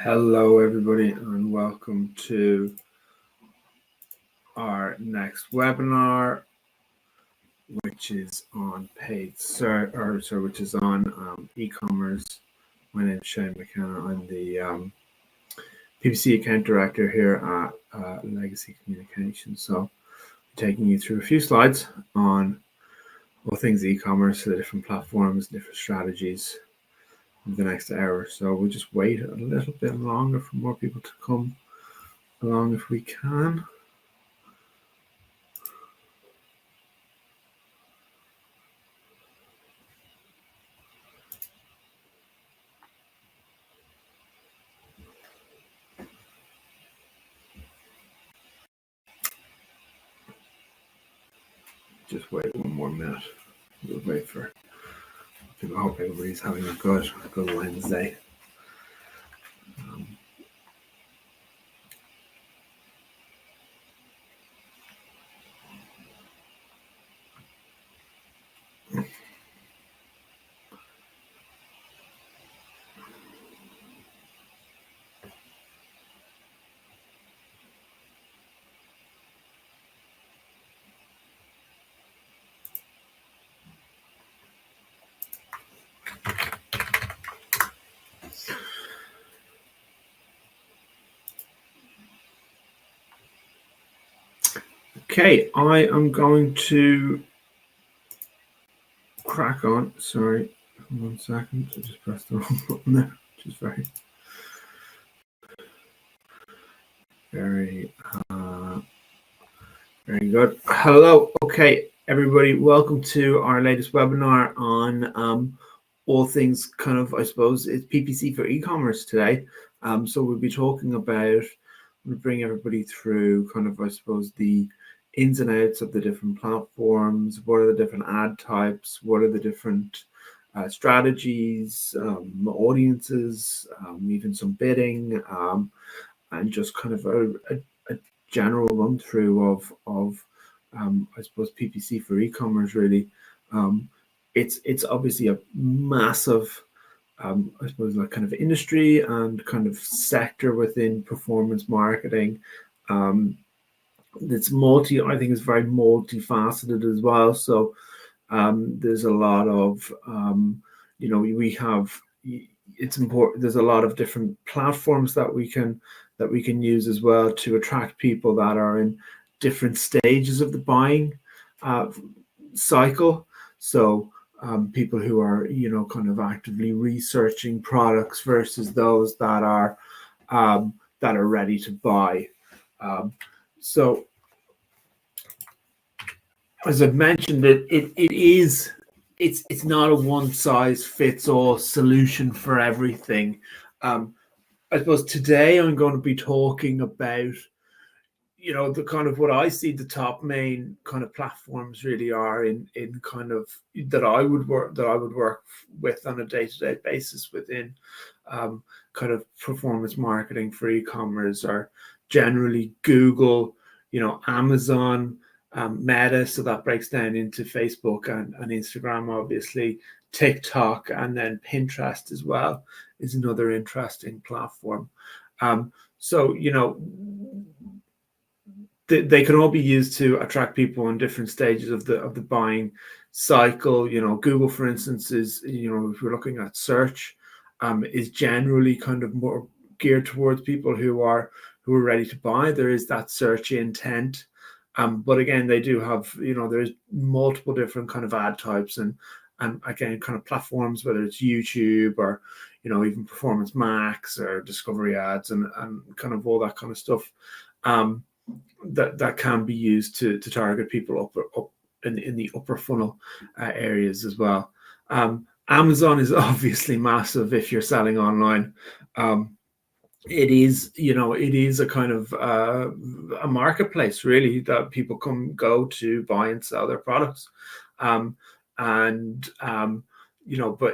Hello everybody and welcome to our next webinar, which is on which is on e-commerce. My name is Shane McKenna. I'm the PPC account director here at Legacy Communications. So I'm taking you through a few slides on all things e-commerce, the different platforms, different strategies in the next hour. So we'll just wait a little bit longer for more people to come along if we can. Just wait one more minute. We'll wait for people. I hope everybody's having a good Wednesday. Okay, I am going to crack on. Sorry, 1 second. I just pressed the wrong button there, which is very good. Hello. Okay, everybody, welcome to our latest webinar on all things kind of, I suppose, it's PPC for e-commerce today. So we'll be talking about, we'll bring everybody through kind of, I suppose, the ins and outs of the different platforms. What are the different ad types? What are the different strategies, audiences, even some bidding, and just kind of a general run through of I suppose PPC for e-commerce. Really, it's obviously a massive I suppose like kind of industry and kind of sector within performance marketing. It's I think it's very multifaceted as well. So there's a lot of it's important. There's a lot of different platforms that we can use as well to attract people that are in different stages of the buying cycle. So people who are kind of actively researching products versus those that are ready to buy. So as I've mentioned, it's not a one-size-fits-all solution for everything. I suppose today I'm going to be talking about, the kind of what I see the top main kind of platforms really are in kind of that I would work with on a day-to-day basis within kind of performance marketing for e-commerce are generally Google, Amazon, Meta, so that breaks down into Facebook and Instagram, obviously, TikTok, and then Pinterest as well is another interesting platform. So, they can all be used to attract people in different stages of the buying cycle. Google, for instance, is, if we're looking at search, is generally kind of more geared towards people who are ready to buy. There is that search intent. But again, they do have, there's multiple different kind of ad types and again, kind of platforms, whether it's YouTube or, even Performance Max or Discovery Ads and kind of all that kind of stuff that can be used to target people up in the upper funnel areas as well. Amazon is obviously massive if you're selling online. It is a kind of a marketplace really that people go to buy and sell their products, but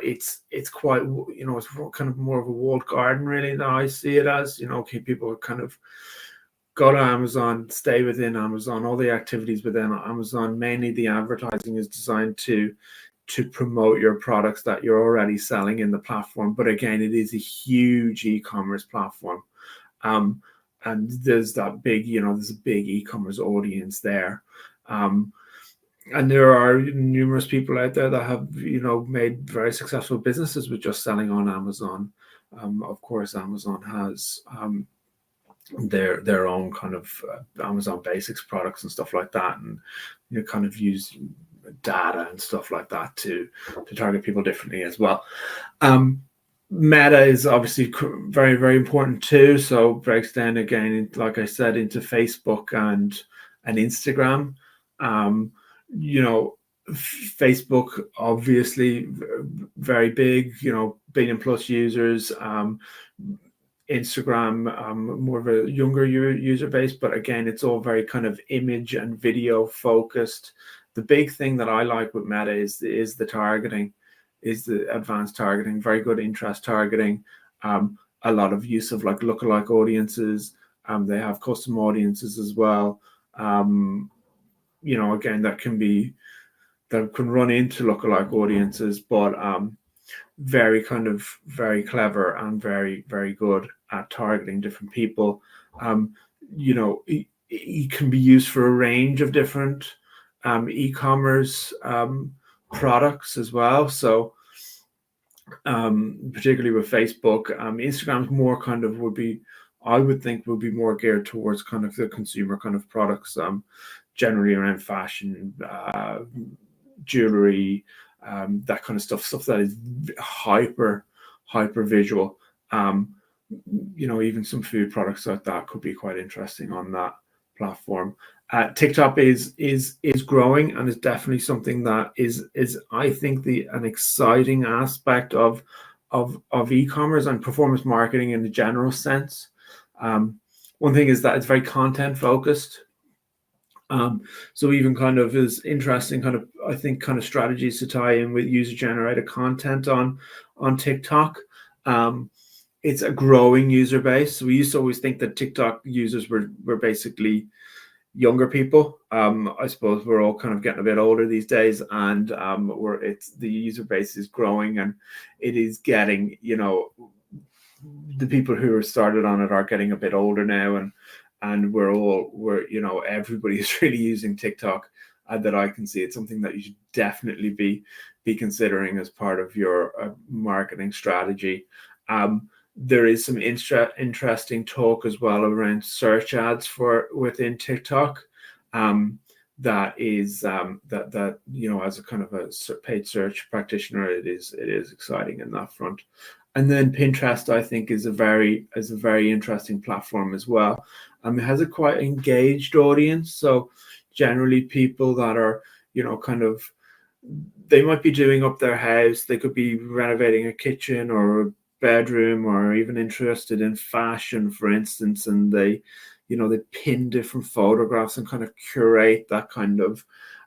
it's quite, it's kind of more of a walled garden really that I see it as. People kind of go to Amazon, stay within Amazon, all the activities within Amazon. Mainly the advertising is designed to to promote your products that you're already selling in the platform. But again, it is a huge e-commerce platform. And there's that big, there's a big e-commerce audience there. And there are numerous people out there that have, made very successful businesses with just selling on Amazon. Of course, Amazon has their own kind of Amazon Basics products and stuff like that, and kind of use data and stuff like that to target people differently as well. Meta is obviously very, very important too. So breaks down again, like I said, into Facebook and Instagram. Facebook obviously very big, billion plus users. Instagram, more of a younger user base, but again, it's all very kind of image and video focused. The big thing that I like with Meta is the targeting, is the advanced targeting, very good interest targeting, a lot of use of like lookalike audiences. They have custom audiences as well. Again, that can run into lookalike audiences, but very clever and very, very good at targeting different people. It can be used for a range of different e-commerce products as well. So particularly with Facebook, Instagram's more I would think would be more geared towards kind of the consumer kind of products, generally around fashion, jewelry, that kind of stuff that is hyper visual. Even some food products like that could be quite interesting on that platform. TikTok is growing, and is definitely something that is I think an exciting aspect of e-commerce and performance marketing in the general sense. One thing is that it's very content focused. So even kind of is interesting I think strategies to tie in with user generated content on TikTok. It's a growing user base. So we used to always think that TikTok users were basically younger people. I suppose we're all kind of getting a bit older these days, and the user base is growing, and it is getting, the people who are started on it are getting a bit older now, and everybody's really using TikTok, that I can see. It's something that you should definitely be considering as part of your marketing strategy. There is some interesting talk as well around search ads within TikTok. That is that as a kind of a paid search practitioner, it is exciting in that front. And then Pinterest, I think, is a very interesting platform as well. It has a quite engaged audience. So generally people that are, they might be doing up their house. They could be renovating a kitchen or a bedroom, or even interested in fashion, for instance. And they pin different photographs and kind of curate that kind of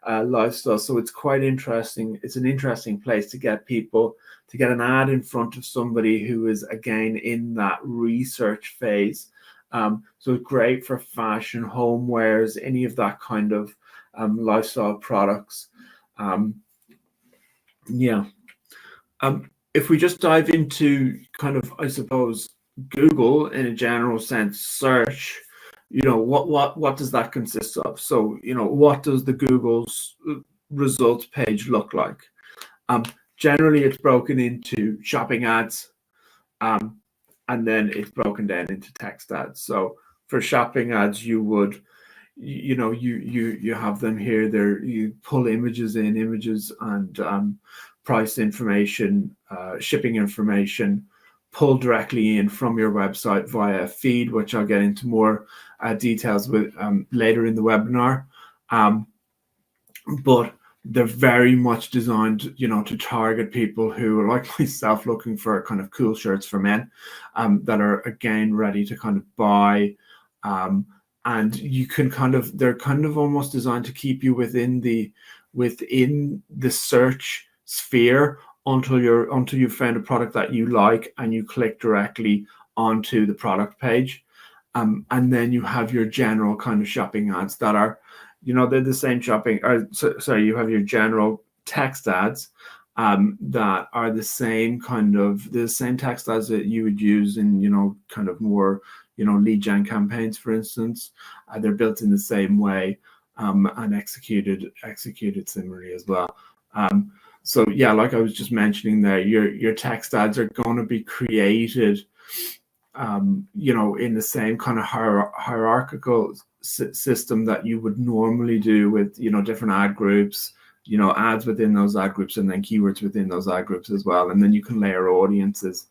lifestyle. So it's quite interesting. It's an interesting place to get people, to get an ad in front of somebody who is, again, in that research phase. So it's great for fashion, homewares, any of that kind of lifestyle products. If we just dive into kind of, I suppose, Google in a general sense, search, what does that consist of? So, what does the Google's results page look like? Generally, it's broken into shopping ads, and then it's broken down into text ads. So for shopping ads, you would, you have them here. You pull images and price information, shipping information, pull directly in from your website via a feed, which I'll get into more details with later in the webinar. But they're very much designed, to target people who are like myself, looking for kind of cool shirts for men, that are, again, ready to kind of buy. And you can they're kind of almost designed to keep you within the search sphere until you've found a product that you like and you click directly onto the product page. And then you have your general kind of shopping ads that are, they're the same shopping. You have your general text ads that are the same text ads that you would use in kind of more lead gen campaigns, for instance. They're built in the same way and executed similarly as well. So yeah, like I was just mentioning there, your text ads are going to be created in the same kind of hierarchical system that you would normally do with different ad groups, ads within those ad groups, and then keywords within those ad groups as well. And then you can layer audiences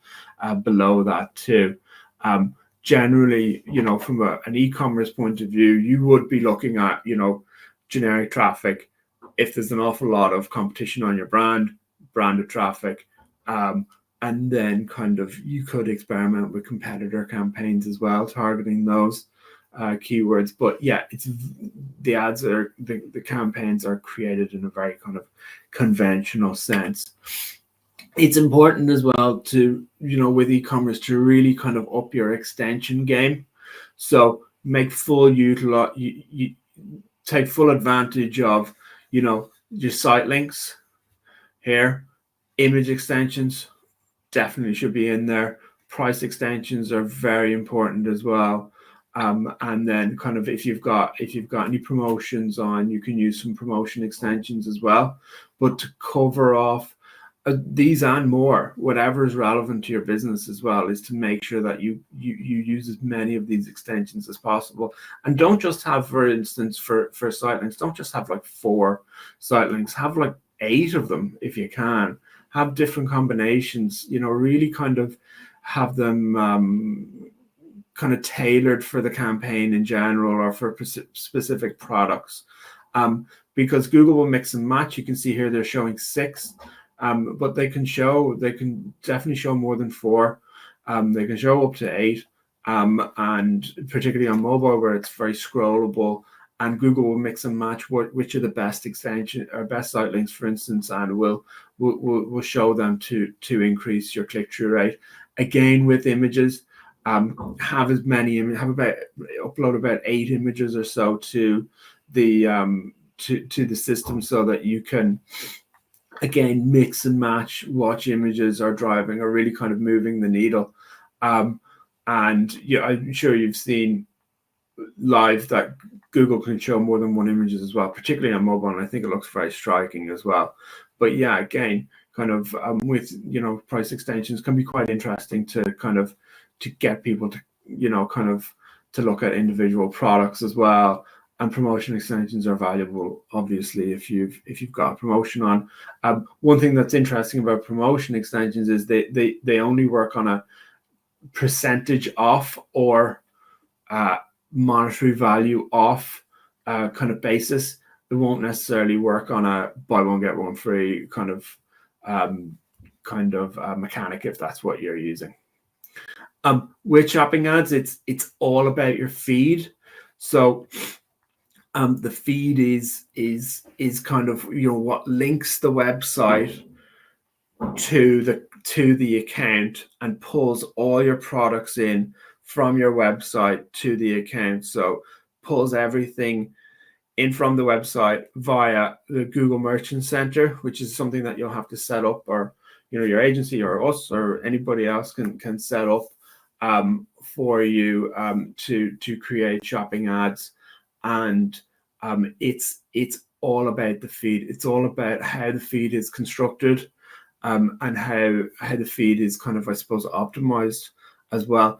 below that too. Generally, from an e-commerce point of view, you would be looking at generic traffic. If there's an awful lot of competition on your branded traffic, and then kind of you could experiment with competitor campaigns as well, targeting those keywords. But yeah, the campaigns are created in a very kind of conventional sense. It's important as well to, with e-commerce, to really kind of up your extension game. So make you take full advantage of, your site links here. Image extensions definitely should be in there. Price extensions are very important as well. And then kind of if you've got any promotions on, you can use some promotion extensions as well. But to cover off these and more, whatever is relevant to your business as well, is to make sure that you use as many of these extensions as possible. And don't just have, for instance, for site links, don't just have like 4 site links, have like 8 of them if you can. Have different combinations, really kind of have them kind of tailored for the campaign in general or for specific products. Because Google will mix and match. You can see here they're showing 6. But they can definitely show more than 4. They can show up to 8, and particularly on mobile where it's very scrollable, and Google will mix and match which are the best extension or best site links, for instance, and will show them to increase your click-through rate. Again, with images, upload about 8 images or so to the system, so that you can again mix and match which images are driving or really kind of moving the needle. And yeah, I'm sure you've seen live that Google can show more than 1 images as well, particularly on mobile, and I think it looks very striking as well. But yeah, again, kind of with price extensions can be quite interesting to kind of to get people to kind of to look at individual products as well. And promotion extensions are valuable, obviously, if you've got a promotion on. One thing that's interesting about promotion extensions is they only work on a percentage off or monetary value off kind of basis. It won't necessarily work on a buy one get one free kind of mechanic if that's what you're using. With shopping ads, it's all about your feed. So the feed is kind of what links the website to the account and pulls all your products in from your website to the account. So pulls everything in from the website via the Google Merchant Center, which is something that you'll have to set up, or your agency or us or anybody else can set up for you to create shopping ads. And it's all about the feed. It's all about how the feed is constructed, and how the feed is kind of, I suppose, optimized as well.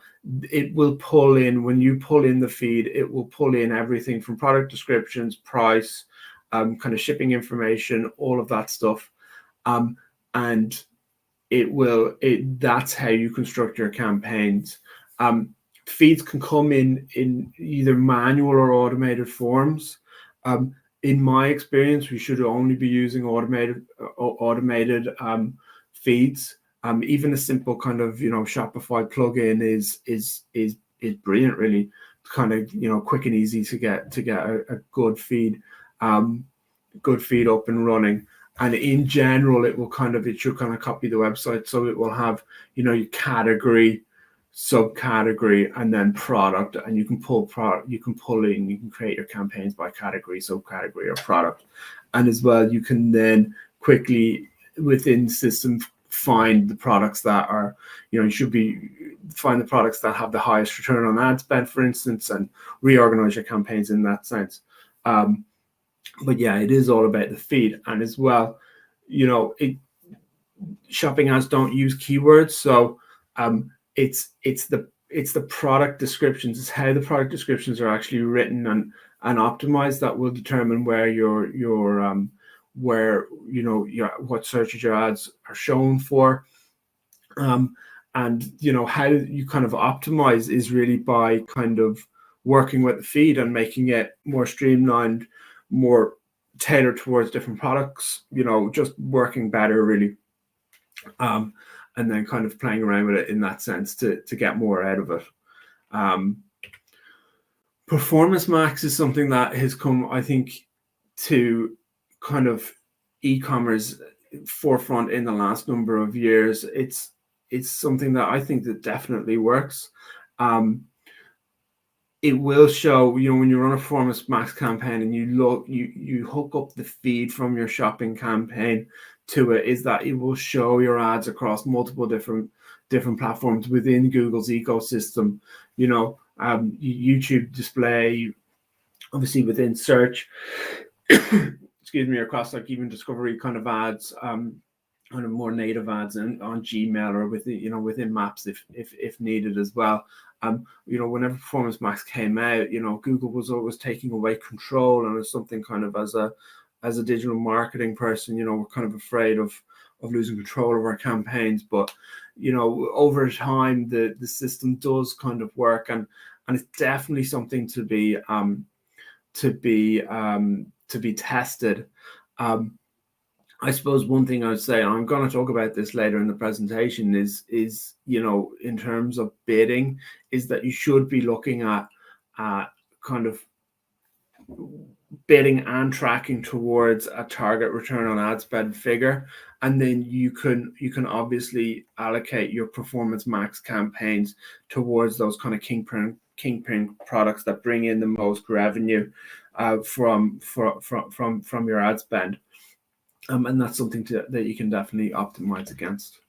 It will pull in, when you pull in the feed, it will pull in everything from product descriptions, price, kind of shipping information, all of that stuff, and that's how you construct your campaigns. Feeds can come in either manual or automated forms. In my experience, we should only be using automated feeds. Even a simple kind of Shopify plugin is brilliant, really, kind of quick and easy to get a good feed up and running. And in general, it should kind of copy the website, so it will have your category, subcategory, and then product, and you can pull in, you can create your campaigns by category, subcategory, or product. And as well, you can then quickly within system find the products that are, you should be find the products that have the highest return on ad spend, for instance, and reorganize your campaigns in that sense. But yeah, it is all about the feed. And as well, shopping ads don't use keywords, so it's the product descriptions. It's how the product descriptions are actually written and optimized that will determine where what searches your ads are shown for. And how you kind of optimize is really by kind of working with the feed and making it more streamlined, more tailored towards different products, just working better really. And then kind of playing around with it in that sense to get more out of it. Performance Max is something that has come, I think, to kind of e-commerce forefront in the last number of years. It's something that I think that definitely works. It will show, when you run a Performance Max campaign and you hook up the feed from your shopping campaign to it, is that it will show your ads across multiple different platforms within Google's ecosystem. YouTube display, obviously within search, excuse me, across like even discovery kind of ads, kind of more native ads on Gmail or within Maps if needed as well. Whenever Performance Max came out, Google was always taking away control, and it's something kind of as a digital marketing person, we're kind of afraid of losing control of our campaigns. But over time, the system does kind of work, and it's definitely something to be tested. I suppose one thing I would say, and I'm going to talk about this later in the presentation, is in terms of bidding, is that you should be looking at kind of bidding and tracking towards a target return on ad spend figure, and then you can obviously allocate your Performance Max campaigns towards those kind of kingpin products that bring in the most revenue from your ad spend. And that's something that you can definitely optimize against.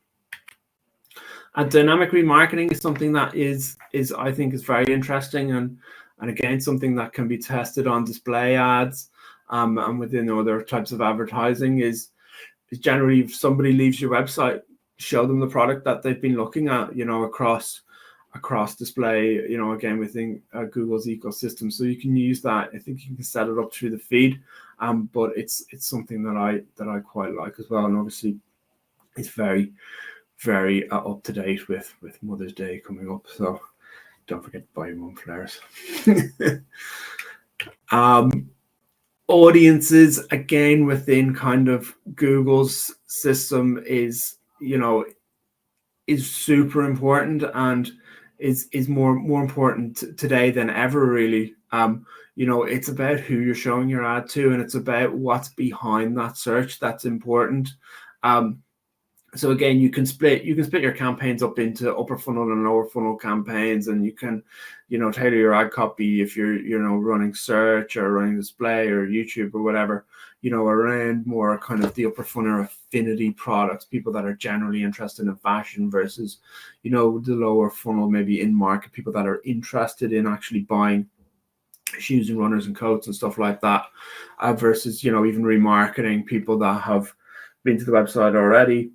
And dynamic remarketing is something that is I think is very interesting, and again something that can be tested on display ads and within other types of advertising. Is generally, if somebody leaves your website, show them the product that they've been looking at, across display, again within Google's ecosystem. So you can use that. I think you can set it up through the feed, but it's something that I quite like as well. And obviously it's very, very up to date with Mother's Day coming up, so don't forget to buy your mum flowers. Audiences, again, within kind of Google's system is super important, and is more important today than ever, really. It's about who you're showing your ad to, and it's about what's behind that search that's important. So again, you can split your campaigns up into upper funnel and lower funnel campaigns, and you can, tailor your ad copy if you're, running search or running display or YouTube or whatever, around more kind of the upper funnel affinity products, people that are generally interested in fashion, versus, the lower funnel, maybe in market, people that are interested in actually buying shoes and runners and coats and stuff like that, versus, even remarketing, people that have been to the website already,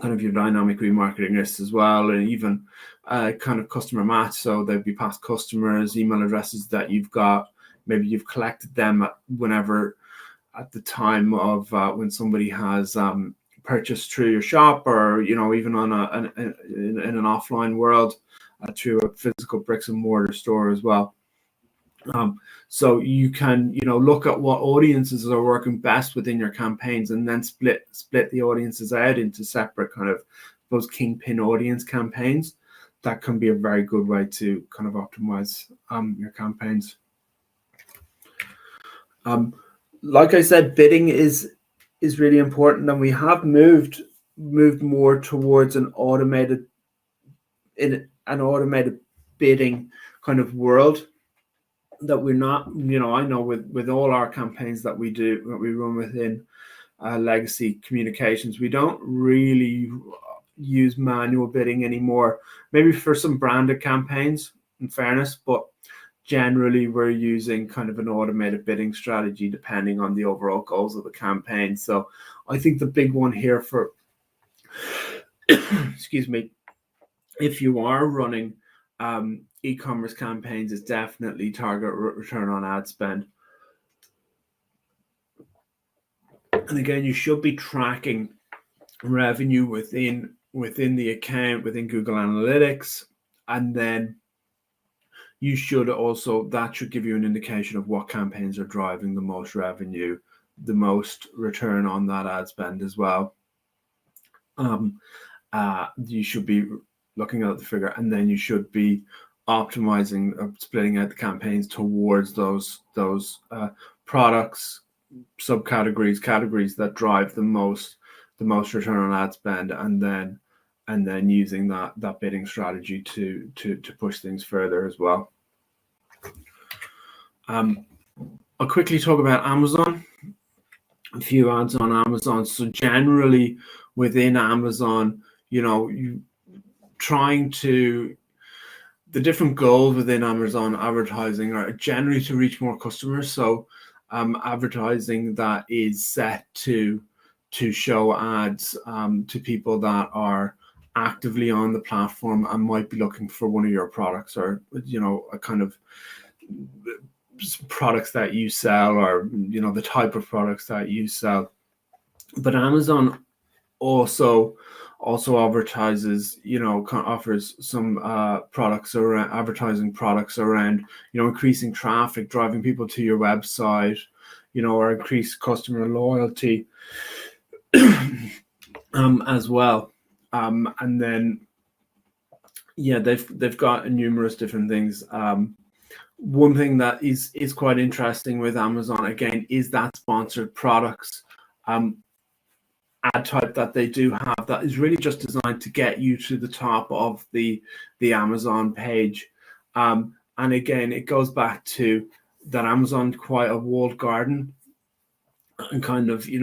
kind of your dynamic remarketing lists as well, and even kind of customer match. So there'd be past customers, email addresses that you've got, maybe you've collected them at the time of when somebody has purchased through your shop, or even on in an offline world through a physical bricks and mortar store as well. So you can look at what audiences are working best within your campaigns, and then split the audiences out into separate kind of those kingpin audience campaigns. That can be a very good way to kind of optimize your campaigns. Like I said, bidding is really important, and we have moved more towards an automated bidding kind of world. That we're not, I know with all our campaigns that we run within legacy communications. We don't really use manual bidding anymore, maybe for some branded campaigns, in fairness, but generally we're using kind of an automated bidding strategy depending on the overall goals of the campaign. So I think the big one here for excuse me, if you are running e-commerce campaigns, is definitely target return on ad spend. And again, you should be tracking revenue within the account, within Google Analytics, and then you should also, that should give you an indication of what campaigns are driving the most revenue, the most return on that ad spend as well. You should be looking at the figure, and then you should be optimizing, splitting out the campaigns towards those products, subcategories, categories that drive the most return on ad spend, and then using that bidding strategy to push things further as well. I'll quickly talk about Amazon. A few ads on Amazon. So generally within Amazon, the different goals within Amazon advertising are generally to reach more customers. So advertising that is set to show ads to people that are actively on the platform and might be looking for one of your products, or a kind of products that you sell, or the type of products that you sell. But Amazon also advertises, offers some products around advertising products around, increasing traffic, driving people to your website, or increase customer loyalty as well. And then, they've got numerous different things. One thing that is quite interesting with Amazon, again, is that sponsored products ad type that they do have, that is really just designed to get you to the top of the Amazon page. And again, it goes back to that Amazon quite a walled garden, and kind of, you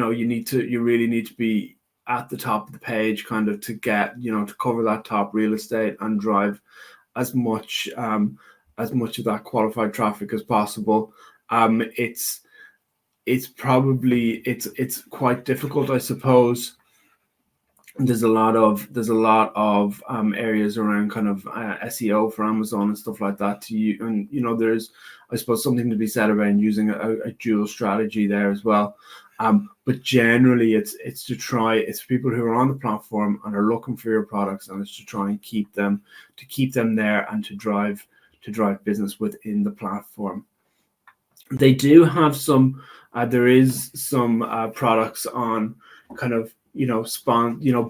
really need to be at the top of the page, kind of, to get, to cover that top real estate and drive as much of that qualified traffic as possible. It's quite difficult, I suppose. There's a lot of areas around kind of SEO for Amazon and stuff like that to you, and there's, I suppose, something to be said about using a dual strategy there as well. But generally, it's for people who are on the platform and are looking for your products, and it's to try and keep them there, and to drive business within the platform. They do have some. There is some products on kind of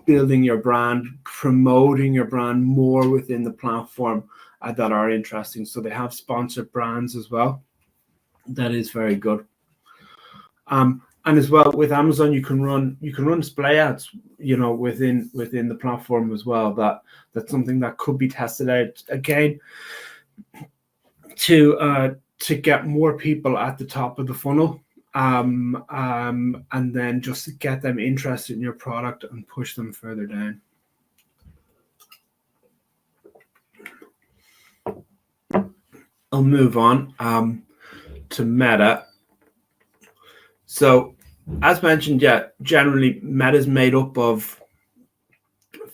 building your brand, promoting your brand more within the platform that are interesting. So they have sponsored brands as well. That is very good. And as well with Amazon, you can run display ads, within the platform as well. That's something that could be tested out again to get more people at the top of the funnel. And then just to get them interested in your product and push them further down. I'll move on to Meta. So, as mentioned, generally Meta is made up of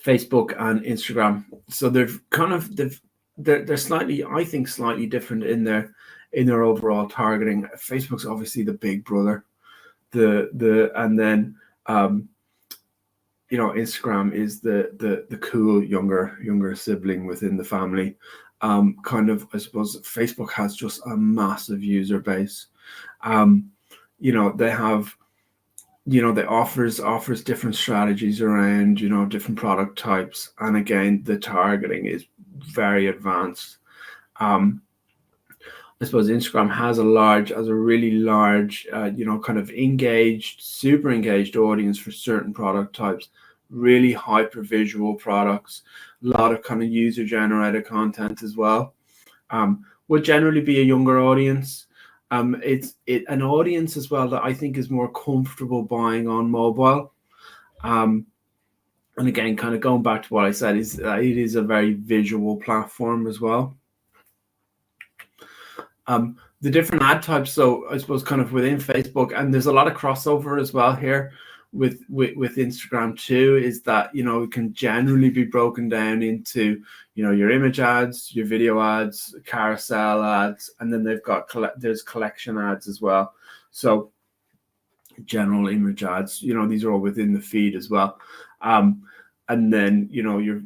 Facebook and Instagram. So they're slightly, I think, slightly different in their overall targeting. Facebook's obviously the big brother, and then Instagram is the cool younger sibling within the family. Kind of, I suppose Facebook has just a massive user base. They have, they offers different strategies around, different product types, and again, the targeting is very advanced. I suppose Instagram has a really large, kind of super engaged audience for certain product types, really hyper visual products, a lot of kind of user generated content as well. Would generally be a younger audience. It's an audience as well that I think is more comfortable buying on mobile. And again, kind of going back to what I said, is it is a very visual platform as well. The different ad types, so I suppose kind of within Facebook, and there's a lot of crossover as well here with Instagram too, is that, you know, it can generally be broken down into, you know, your image ads, your video ads, carousel ads, and then they've got there's collection ads as well. So general image ads, you know, these are all within the feed as well. And then, you know, your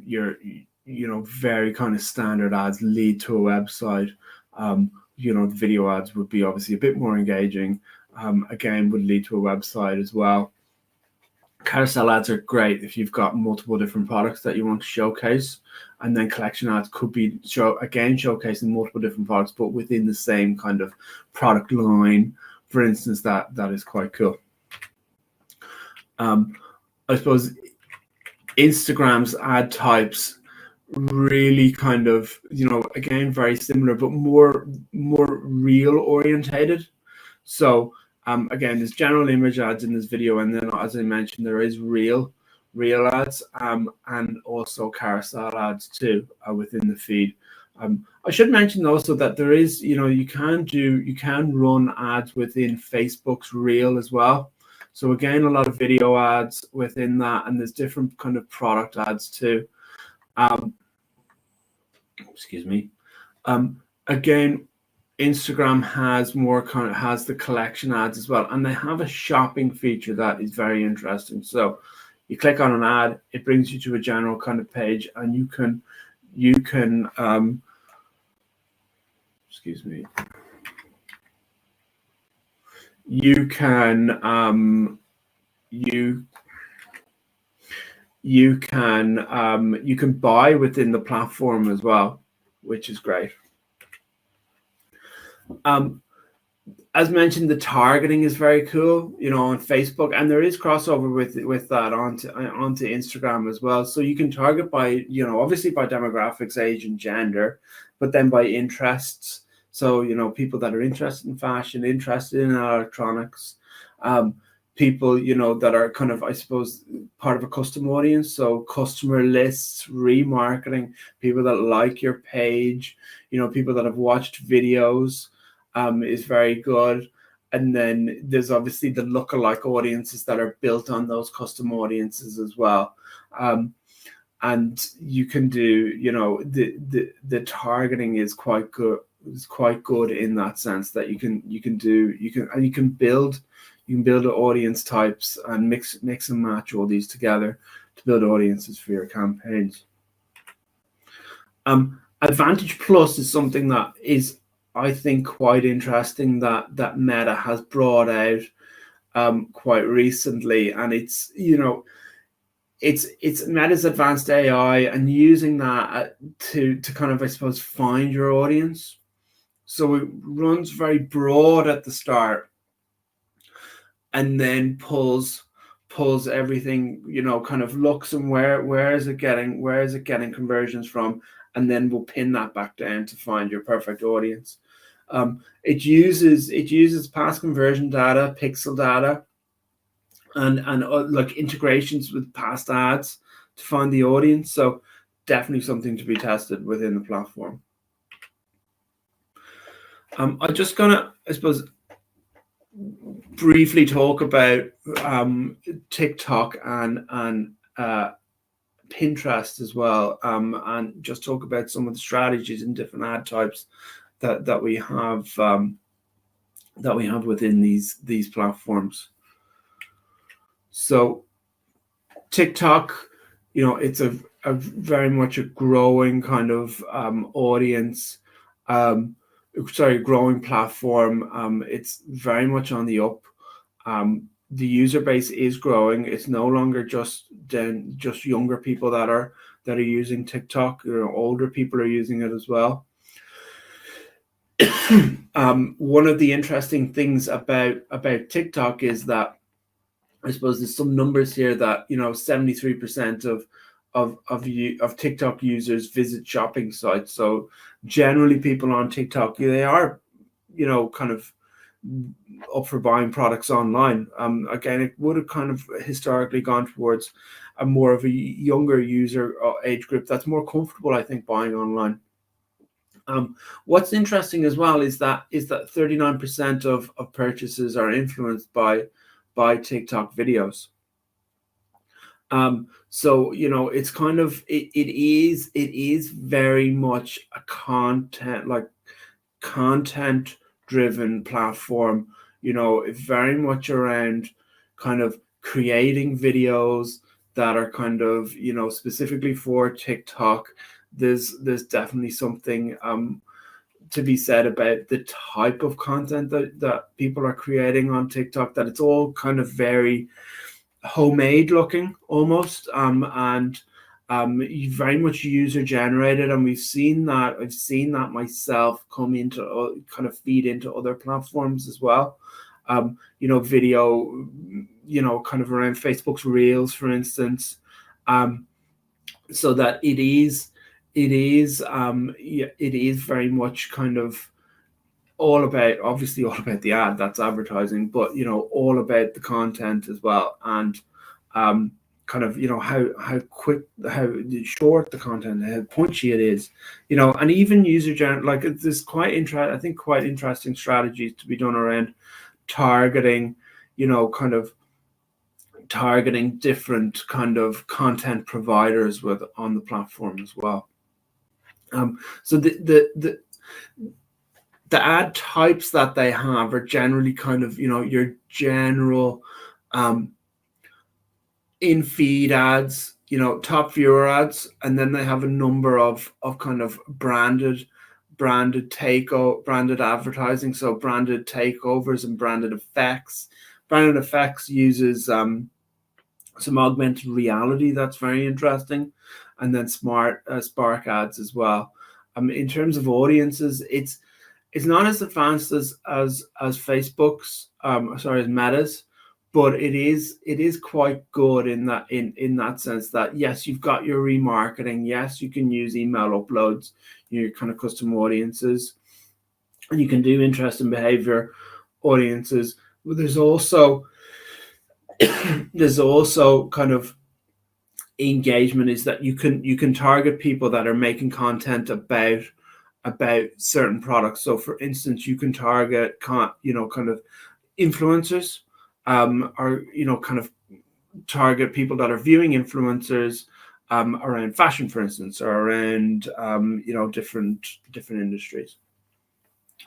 you know, very kind of standard ads lead to a website. You know, the video ads would be obviously a bit more engaging. Again, would lead to a website as well. Carousel ads are great if you've got multiple different products that you want to showcase, and then collection ads could be showcasing multiple different products, but within the same kind of product line. For instance, that is quite cool. I suppose Instagram's ad types really kind of, you know, again, very similar, but more real orientated. So again, there's general image ads in this video, and then, as I mentioned, there is real ads, and also carousel ads too within the feed. I should mention also that there is, you know, you can run ads within Facebook's Reel as well. So again, a lot of video ads within that, and there's different kind of product ads too. Excuse me. Again, Instagram has the collection ads as well, and they have a shopping feature that is very interesting. So you click on an ad, it brings you to a general kind of page, and you can excuse me. You can buy within the platform as well, which is great. As mentioned, the targeting is very cool, you know, on Facebook, and there is crossover with that onto Instagram as well. So you can target by, you know, obviously by demographics, age, and gender, but then by interests. So, you know, people that are interested in fashion, interested in electronics, people, you know, that are kind of, I suppose, part of a custom audience. So customer lists, remarketing, people that like your page, you know, people that have watched videos, is very good. And then there's obviously the lookalike audiences that are built on those custom audiences as well. And you can do, you know, the targeting is quite good. It's quite good in that sense that you can build audience types and mix and match all these together to build audiences for your campaigns. Advantage Plus is something that is, I think, quite interesting that Meta has brought out quite recently, and it's, you know, it's Meta's advanced AI and using that to kind of, I suppose, find your audience. So it runs very broad at the start, and then pulls everything, you know, kind of looks and where is it getting conversions from, and then we'll pin that back down to find your perfect audience. It uses past conversion data, pixel data, and like integrations with past ads to find the audience. So definitely something to be tested within the platform. I'm just gonna, I suppose, briefly talk about TikTok and Pinterest as well, and just talk about some of the strategies and different ad types that we have within these platforms. So TikTok, you know, it's a very much a growing kind of audience. Growing platform. It's very much on the up. The user base is growing. It's no longer just younger people that are using TikTok. You know, older people are using it as well. One of the interesting things about TikTok is that, I suppose, there's some numbers here that, you know, 73% of TikTok users visit shopping sites. So generally people on TikTok, they are, you know, kind of up for buying products online. Again, it would have kind of historically gone towards a more of a younger user age group that's more comfortable, I think, buying online. What's interesting as well is that 39% of purchases are influenced by TikTok videos. So it's kind of it is very much a content driven platform. It's very much around kind of creating videos that are kind of specifically for TikTok. There's definitely something to be said about the type of content that people are creating on TikTok, that it's all kind of very homemade looking almost, and very much user generated, and I've seen that myself come into kind of feed into other platforms as well. Video, kind of around Facebook's Reels, for instance, so that it is very much kind of all about the ad, that's advertising, but all about the content as well, and kind of how quick, how short the content, how punchy it is, and even like there's quite interesting strategies to be done around targeting, kind of targeting different kind of content providers on the platform as well. So the ad types that they have are generally kind of your general in feed ads, top viewer ads, and then they have a number of kind of branded advertising, so branded takeovers and branded effects. Branded effects uses some augmented reality that's very interesting, and then Spark ads as well. In terms of audiences, it's not as advanced as Facebook's, as Meta's, but it is quite good in that sense that yes, you've got your remarketing, yes, you can use email uploads, your kind of custom audiences, and you can do interest and behavior audiences. But there's also kind of engagement, is that you can target people that are making content about certain products. So for instance, you can target kind of influencers, or kind of target people that are viewing influencers around fashion, for instance, or around different industries,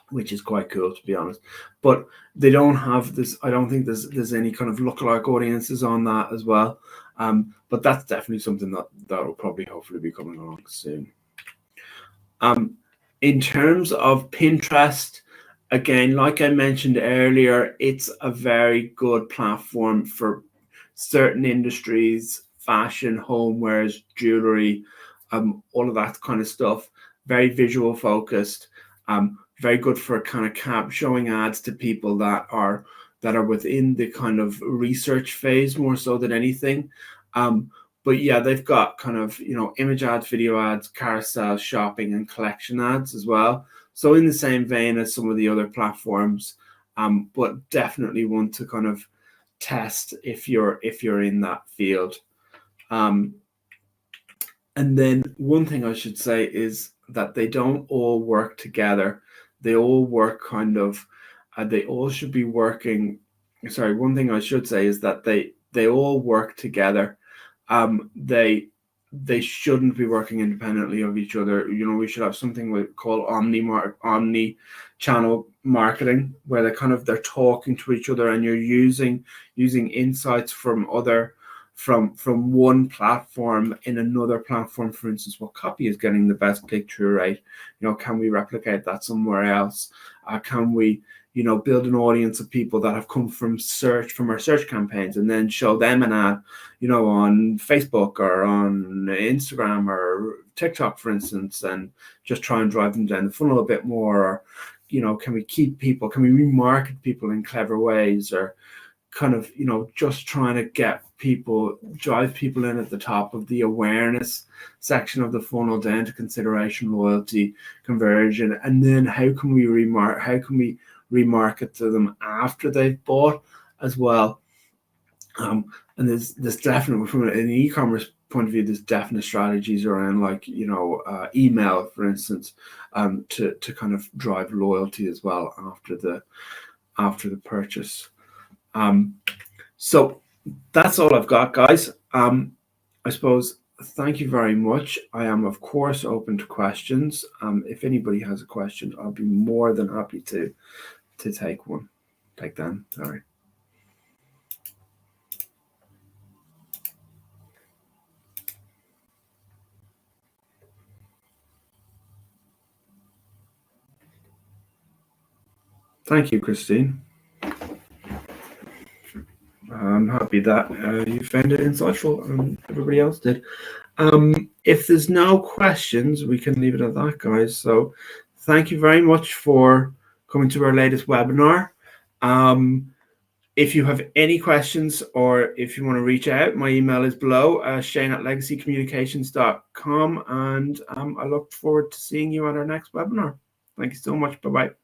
which is quite cool, to be honest. But they don't have this. I don't think there's any kind of lookalike audiences on that as well. But that's definitely something that will probably hopefully be coming along soon. In terms of Pinterest, again, like I mentioned earlier, it's a very good platform for certain industries: fashion, homewares, jewelry, all of that kind of stuff. Very visual focused. Very good for kind of showing ads to people that are within the kind of research phase more so than anything. But yeah, they've got kind of image ads, video ads, carousel, shopping, and collection ads as well. So in the same vein as some of the other platforms, but definitely one to kind of test if you're in that field. And then one thing I should say is that they don't all work together. They all work kind of, they all should be working. Sorry, one thing I should say is that they all work together. They shouldn't be working independently of each other. We should have something we call omni-channel marketing, where they're talking to each other, and you're using insights from one platform in another platform. For instance, what copy is getting the best click-through rate? Can we replicate that somewhere else? Can we build an audience of people that have come from our search campaigns, and then show them an ad, on Facebook or on Instagram or TikTok, for instance, and just try and drive them down the funnel a bit more? Or, can we remarket people in clever ways, or kind of, just trying to drive people in at the top of the awareness section of the funnel down to consideration, loyalty, conversion, and then how can we remarket to them after they've bought as well. And there's definitely, from an e-commerce point of view, there's definite strategies around, like, email, for instance, to kind of drive loyalty as well after the purchase. So that's all I've got, guys. I suppose, thank you very much. I am, of course, open to questions. If anybody has a question, I'll be more than happy to take one. Take them, sorry. Thank you, Christine. I'm happy that you found it insightful, and everybody else did. If there's no questions, we can leave it at that, guys. So thank you very much for coming to our latest webinar. If you have any questions, or if you want to reach out, my email is below, shane@legacycommunications.com, and I look forward to seeing you at our next webinar. Thank you so much. Bye-bye.